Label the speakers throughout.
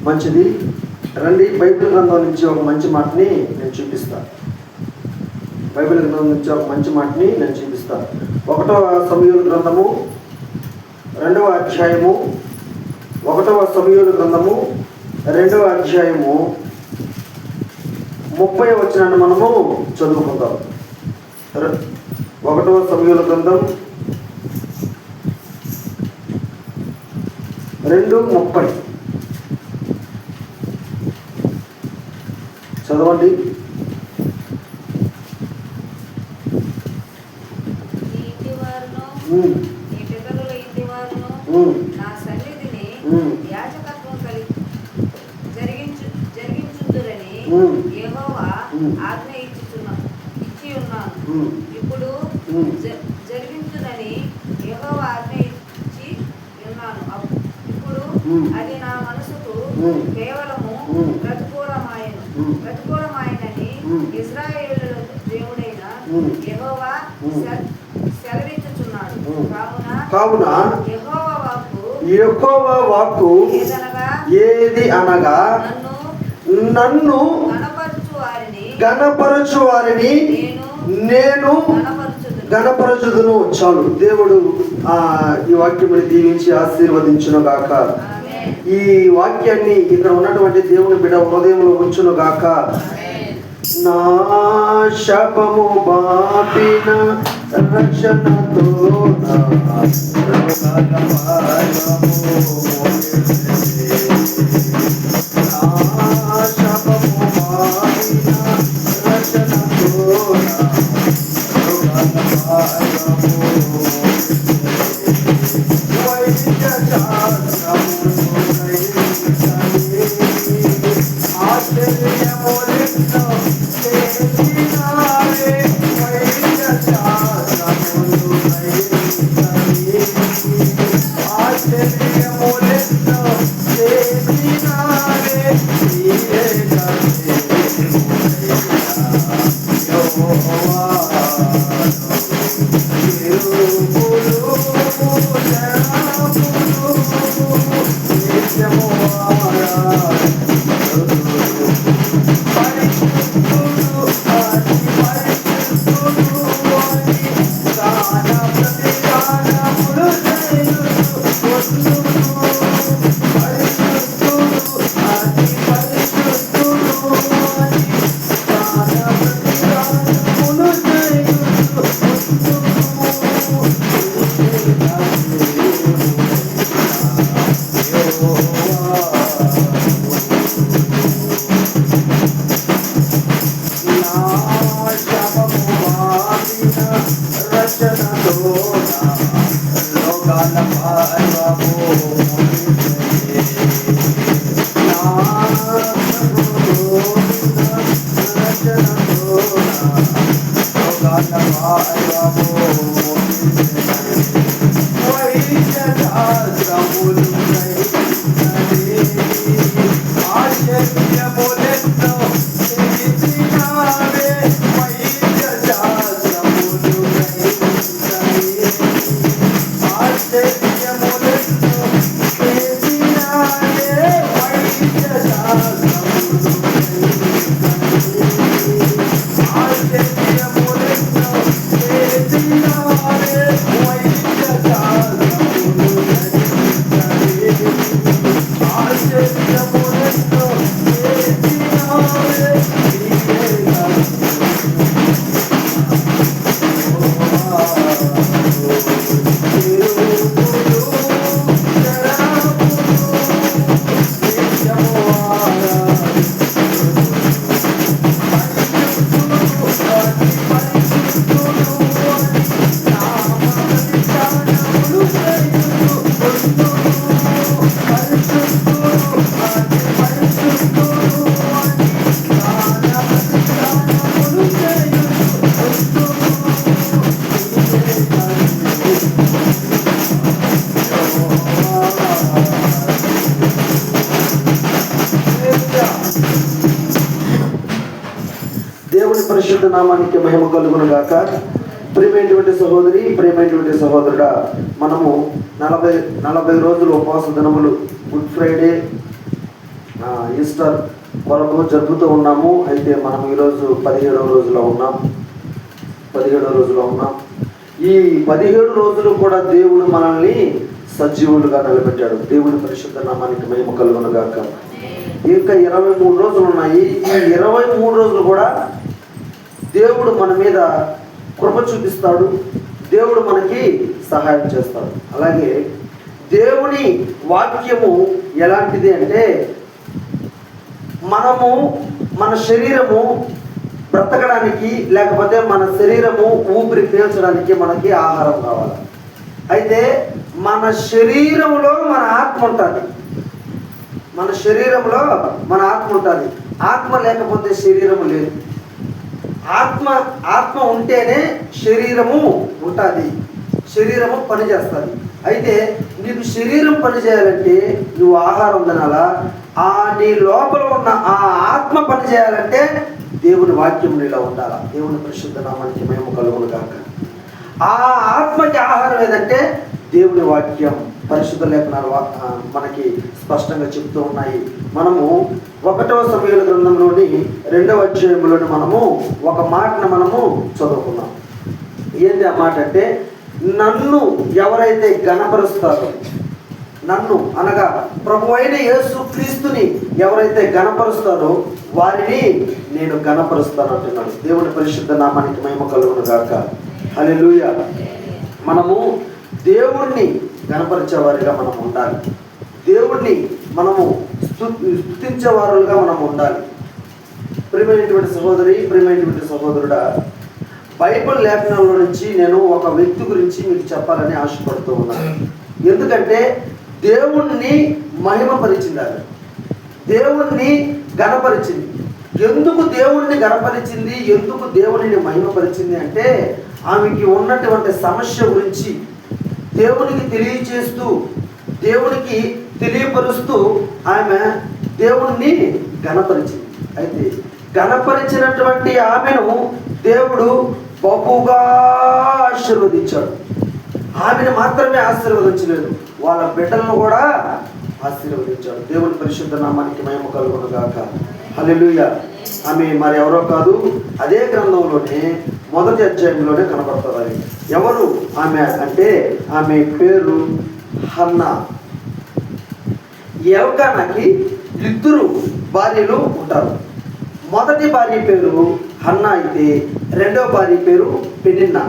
Speaker 1: మంచిది. రండి, బైబిల్ గ్రంథం నుంచి ఒక మంచి మాటని నేను చూపిస్తాను. బైబిల్ గ్రంథం నుంచి ఒక మంచి మాటని నేను చూపిస్తాను. 1వ సమూయేలు గ్రంథము 2వ అధ్యాయము, 1వ సమూయేలు గ్రంథము 2వ అధ్యాయము 30వ వచనాన్ని మనము చదువుకుందాం. 1వ సమూయేలు గ్రంథం 2:30 చదవండి.
Speaker 2: నా సన్నిధిని యాజకత్వం జరిగించుదురని యెహోవా ఆజ్ఞ ఇచ్చి ఉన్నాను. ఇప్పుడు జరిగించునని యెహోవా ఆజ్ఞ ఇచ్చి ఉన్నాను. ఇప్పుడు అది నా మనసుకు కేవలము ప్రతికూలమాయనని ఇశ్రాయేలుల దేవుడైన యెహోవా సెలవిచ్చుచున్నాడు.
Speaker 1: కావున యెహోవా వాక్కు ఏది అనగా, నన్ను గణపరచు వారిని నేను గణపరచుదును. చాలు. దేవుడు ఈ వాక్యముని దీవించి ఆశీర్వదించును గాక. ఈ వాక్యాన్ని ఇక్కడ ఉన్నటువంటి దేవుని బిడ్డ హృదయంలో ఉంచును గాక. నా శాపము బాపిన రక్షణతో నా శాపము బాపిన రక్షణతో దేవుని పరిశుద్ధ నామానికి మహిమ కలుగును గాక. ప్రియమైనటువంటి సహోదరి, ప్రియమైనటువంటి సహోదరుడా, మనము 40 రోజులు ఉపవాస దినములు, గుడ్ ఫ్రైడే, ఈస్టర్ కొరకు జరుపుతూ ఉన్నాము. అయితే మనం ఈరోజు 17వ రోజులో ఉన్నాం. ఈ 17 రోజులు కూడా దేవుడు మనల్ని సజీవులుగా నిలబెట్టాడు. దేవుని పరిశుద్ధ నామానికి మహిమ కలుగును గాక. ఇంకా 23 రోజులు ఉన్నాయి. ఈ 23 రోజులు కూడా దేవుడు మన మీద కృప చూపిస్తాడు. దేవుడు మనకి సహాయం చేస్తాడు. అలాగే దేవుని వాక్యము ఎలాంటిది అంటే, మనము మన శరీరము బ్రతకడానికి, లేకపోతే మన శరీరము ఊపిరి పీల్చడానికి మనకి ఆహారం కావాలి. అయితే మన శరీరంలో మన ఆత్మ ఉంటుంది. ఆత్మ లేకపోతే శరీరము లేదు. ఆత్మ ఉంటేనే శరీరము ఉంటుంది, శరీరము పనిచేస్తుంది. అయితే నీకు శరీరం పనిచేయాలంటే నువ్వు ఆహారం తినాలా. నీ లోపల ఉన్న ఆ ఆత్మ పనిచేయాలంటే దేవుని వాక్యం నీలో ఉండాలా. దేవుని పరిశుద్ధ నామానికి మహిమ కలుగును గాక. ఆ ఆత్మకి ఆహారం ఏదంటే దేవుని వాక్యం. పరిశుద్ధ లేఖనాలు మనకి స్పష్టంగా చెప్తూ ఉన్నాయి. మనము 1వ సమూయేలు గ్రంథంలోని 2వ అధ్యాయంలోని మనము ఒక మాటను మనము చదువుకున్నాం. ఏంటి ఆ మాట అంటే, నన్ను ఎవరైతే గణపరుస్తారో, నన్ను అనగా ప్రభు అయిన యేసు క్రీస్తుని ఎవరైతే గణపరుస్తారో వారిని నేను గణపరుస్తాను అంటున్నాడు. దేవుని పరిశుద్ధ నామానికి మహిమ కలుగును గాక. హల్లెలూయా. మనము దేవుణ్ణి గణపరిచేవారిగా మనం ఉండాలి. దేవుణ్ణి మనము స్తుతించేవారుగా మనం ఉండాలి. ప్రియమైనటువంటి సహోదరి, ప్రియమైనటువంటి సహోదరుడా, బైబిల్ లేఖనాల నుంచి నేను ఒక వ్యక్తి గురించి మీకు చెప్పాలని ఆశపడుతూ ఉన్నాను. ఎందుకంటే దేవుణ్ణి మహిమపరిచింది, దేవుణ్ణి గణపరిచింది. ఎందుకు దేవుణ్ణి గణపరిచింది, ఎందుకు దేవునిని మహిమపరిచింది అంటే, ఆమెకి ఉన్నటువంటి సమస్య గురించి దేవునికి తెలియచేస్తూ, దేవునికి తెలియపరుస్తూ ఆమె దేవుణ్ణి గణపరిచింది. అయితే గణపరిచినటువంటి ఆమెను దేవుడు బహుగా ఆశీర్వదించాడు. ఆమెను మాత్రమే ఆశీర్వదించలేదు, వాళ్ళ బిడ్డలను కూడా ఆశీర్వదించాడు. దేవుని పరిశుద్ధ నామానికి మహిమ కలుగును గాక. హల్లెలూయా. ఆమె మరి ఎవరో కాదు, అదే గ్రంథంలోనే 1వ అధ్యాయంలోనే కనబడుతుంది. ఎవరు ఆమె అంటే, ఆమె పేరు హన్నా. ఎల్కానాకి 2 భార్యలు ఉంటారు. మొదటి భార్య పేరు హన్నా అయితే 2వ భార్య పేరు పెనిన్నా.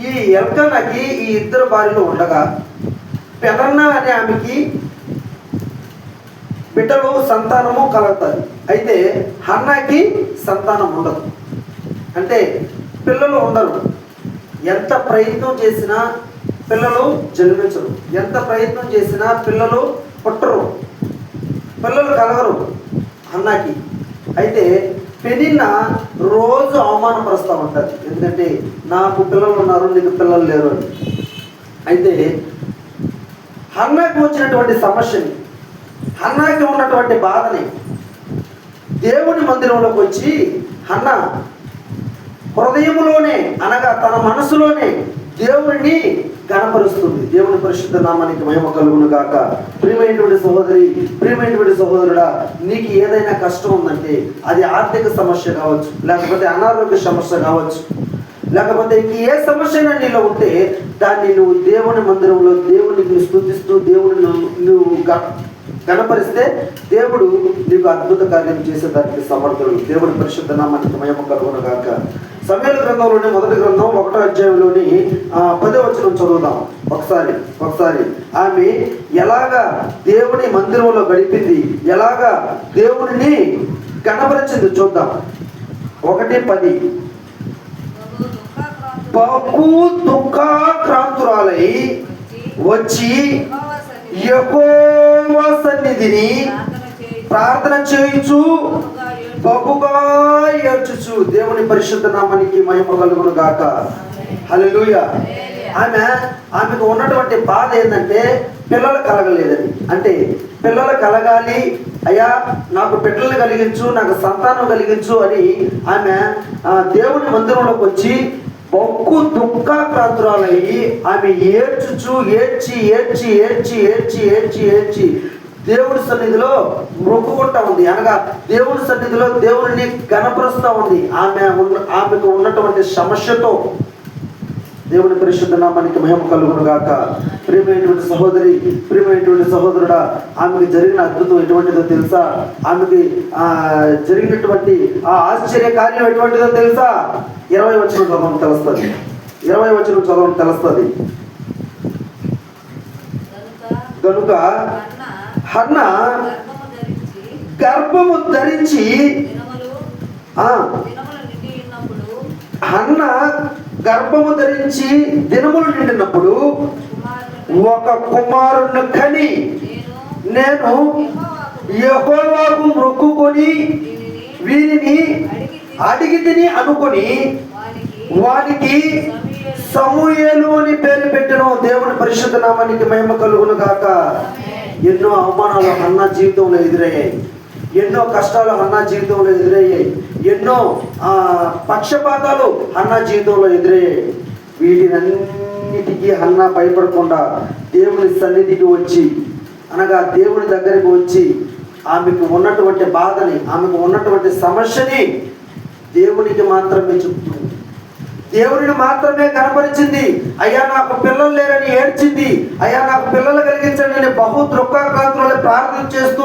Speaker 1: ఈ ఎల్కానాకి ఈ 2 భార్యలు ఉండగా పెనన్నా అనే ఆమెకి బిడ్డలు సంతానము కలుగుతుంది. అయితే హన్నాకి సంతానం ఉండదు, అంటే పిల్లలు ఉండరు. ఎంత ప్రయత్నం చేసినా పిల్లలు జన్మించరు, ఎంత ప్రయత్నం చేసినా పిల్లలు పుట్టరు, పిల్లలు కలగరు హన్నాకి. అయితే పెనిన్నా రోజు అవమానపరుస్తూ ఉంటుంది. ఎందుకంటే నాకు పిల్లలు ఉన్నారు, నీకు పిల్లలు లేరు అని. అయితే హన్నాకి వచ్చినటువంటి సమస్యని, హన్నాకి ఉన్నటువంటి బాధని దేవుని మందిరంలోకి వచ్చి హన్నా హృదయంలోనే, అనగా తన మనసులోనే దేవుడిని గణపరుస్తుంది. దేవుని పరిశుద్ధ నామానికి మహిమ కలుగును గాక. ప్రియమైనటువంటి సహోదరి, ప్రియమైనటువంటి సహోదరుడా, నీకు ఏదైనా కష్టం ఉందంటే అది ఆర్థిక సమస్య కావచ్చు, లేకపోతే అనారోగ్య సమస్య కావచ్చు, లేకపోతే ఇంక ఏ సమస్య నీలో ఉంటే దాన్ని నువ్వు దేవుని మందిరంలో దేవునికి స్తుతిస్తూ దేవుని నువ్వు గణపరిస్తే దేవుడు నీకు అద్భుత కార్యం చేసేదానికి సమర్థుడు. దేవుని పరిశుద్ధ నామానికి మహిమ కలుగును గాక. సమూయేలు గ్రంథంలోని 1వ గ్రంథం 1వ అధ్యాయంలోని 10వ వచనం చదువుదాం ఒకసారి. ఆమె ఎలాగా దేవుని మందిరంలో గడిపింది, ఎలాగా దేవుడిని గణపరిచింది చూద్దాం. 1:10. బహు దుఃఖాక్రాంతురాలై వచ్చి యెహోవా సన్నిధిని ప్రార్థన చేయుచు బహుగా ఏడ్చుచు. దేవుని పరిశుద్ధ నామానికి మహిమ కలుగును గాక. హల్లెలూయా. ఆమెకు ఉన్నటువంటి బాధ ఏంటంటే పిల్లలు కలగలేదని. అంటే పిల్లలు కలగాలి అయ్యా, నాకు బిడ్డలను కలిగించు, నాకు సంతానం కలిగించు అని ఆమె దేవుని మందిరంలోకి వచ్చి బహు దుఃఖాక్రాంతురాలయ్యి ఆమె ఏడ్చి దేవుడి సన్నిధిలో మొక్కుకుంటా ఉంది, అనగా దేవుడి సన్నిధిలో దేవుడిని గణపరుస్తూ ఉంది. ఆమెకు ఉన్నటువంటి సమస్యతో. దేవుని పరిశుద్ధ నామానికి మహిమ కలుగును గాక. ప్రియమైనటువంటి సహోదరి, ప్రియమైనటువంటి సహోదరుడా, ఆమెకు జరిగిన అద్భుతం ఎటువంటిదో తెలుసా? ఆమెకి జరిగినటువంటి ఆ ఆశ్చర్య కార్యం ఎటువంటిదో తెలుసా? 20 వచనం చదవడం తెలుస్తుంది. 20 వచనం చదవడం తెలుస్తుంది. కనుక హన్నా గర్భము ధరించి హన్నా గర్భము ధరించి దినములు నిండినప్పుడు ఒక కుమారుని కని నేను యెహోవాకు మొక్కుకొని వీరిని అడిగితిని అనుకొని వానికి సమూయేలు అని పేరు పెట్టెను. దేవుని పరిశుద్ధ నామానికి మహిమ కలుగును గాక. ఎన్నో అవమానాలు హన్నా జీవితంలో ఎదురయ్యాయి, ఎన్నో కష్టాలు హన్నా జీవితంలో ఎదురయ్యాయి, ఎన్నో పక్షపాతాలు హన్నా జీవితంలో ఎదురయ్యాయి. వీటినన్నిటికీ హన్నా భయపడకుండా దేవుని సన్నిధికి వచ్చి, అనగా దేవుని దగ్గరికి వచ్చి ఆమెకు ఉన్నటువంటి బాధని, ఆమెకు ఉన్నటువంటి సమస్యని దేవునికి మాత్రమే చెప్తుంది. దేవుడిని మాత్రమే కనపరిచింది. అయ్యా నాకు పిల్లలు లేరని ఏడ్చింది. అయ్యా నాకు పిల్లలు కలిగించండి అని బహు దుఃఖాక్రాంతులను ప్రార్థన చేస్తూ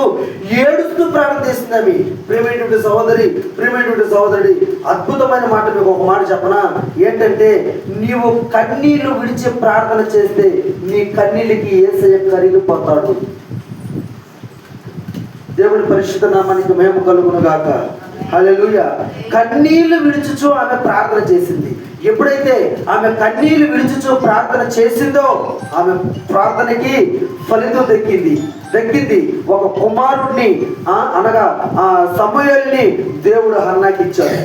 Speaker 1: ఏడుస్తూ ప్రార్థిస్తుంది. ఆమె ప్రియమైనటువంటి సహోదరి, ప్రియమైనటువంటి సహోదరుడి, అద్భుతమైన మాట మీకు ఒక మాట చెప్పనా? ఏంటంటే, నీవు కన్నీళ్లు విడిచి ప్రార్థన చేస్తే నీ కన్నీళ్ళకి యేసయ్య కరిగిపోతాడు. దేవుని పరిశుద్ధ నామానికి మహిమ కలుగును గాక. హల్లెలూయా. కన్నీళ్లు విడిచుచు ఆమె ప్రార్థన చేసింది. ఎప్పుడైతే ఆమె కన్నీళ్లు విడిచుచు ప్రార్థన చేసిందో ఆమె ప్రార్థనకి ఫలితం దక్కింది. ఒక కుమారుడిని, అనగా సమూయేలుని దేవుడు హన్నాకి ఇచ్చాడు.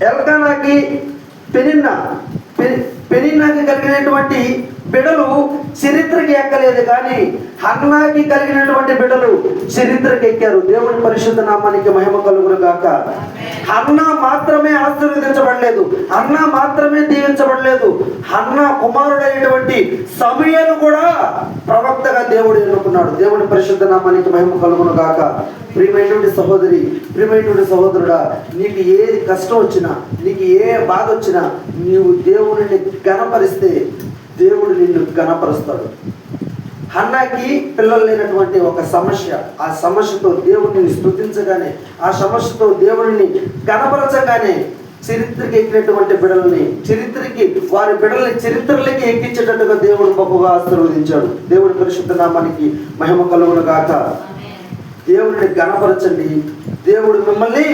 Speaker 1: ఎల్కానాకి పెనిన్నాకి కలిగినటువంటి బిడలు చరిత్రకి ఎక్కలేదు, కానీ హన్నాకి కలిగినటువంటి బిడలు చరిత్రకి ఎక్కారు. దేవుని పరిశుద్ధ నామానికి మహిమ కలుగును గాక. హన్నా మాత్రమే ఆశీర్వదించబడలేదు, హన్నా మాత్రమే దీవించబడలేదు. హన్నా కుమారుడైనటువంటి సమూయేలు కూడా ప్రవక్తగా దేవుడు ఎన్నుకున్నాడు. దేవుని పరిశుద్ధ నామానికి మహిమ కలుగును గాక. ప్రియమైనటువంటి సహోదరి, ప్రియమైనటువంటి సహోదరుడా, నీకు ఏ కష్టం వచ్చినా, నీకు ఏ బాధ వచ్చినా, నీవు దేవుడిని గణపరిస్తే దేవుడు నిన్ను గణపరుస్తాడు. హన్నాకి పిల్లలు లేనటువంటి ఒక సమస్య, ఆ సమస్యతో దేవుడిని స్తుతించగానే, ఆ సమస్యతో దేవుడిని గణపరచగానే చరిత్రకి ఎక్కినటువంటి బిడల్ని, వారి బిడల్ని చరిత్రలకి ఎక్కించేటట్టుగా దేవుడు గొప్పగా ఆశీర్వదించాడు. దేవుడి పరిశుద్ధ నామానికి మహిమ కలుగును గాక. దేవుడిని గణపరచండి, దేవుడు మిమ్మల్ని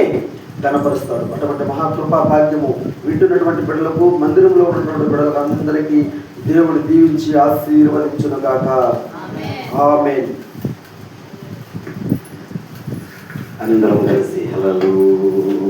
Speaker 1: గణపరుస్తాడు. అటువంటి మహాకృపా భాగ్యము వింటున్నటువంటి బిడ్డలకు, మందిరంలో ఉన్నటువంటి బిడ్డలకు అందరికీ దేవుడు దీవించి ఆశీర్వదించును గాక. ఆమేన్. అందరం కలిసి హల్లెలూయా.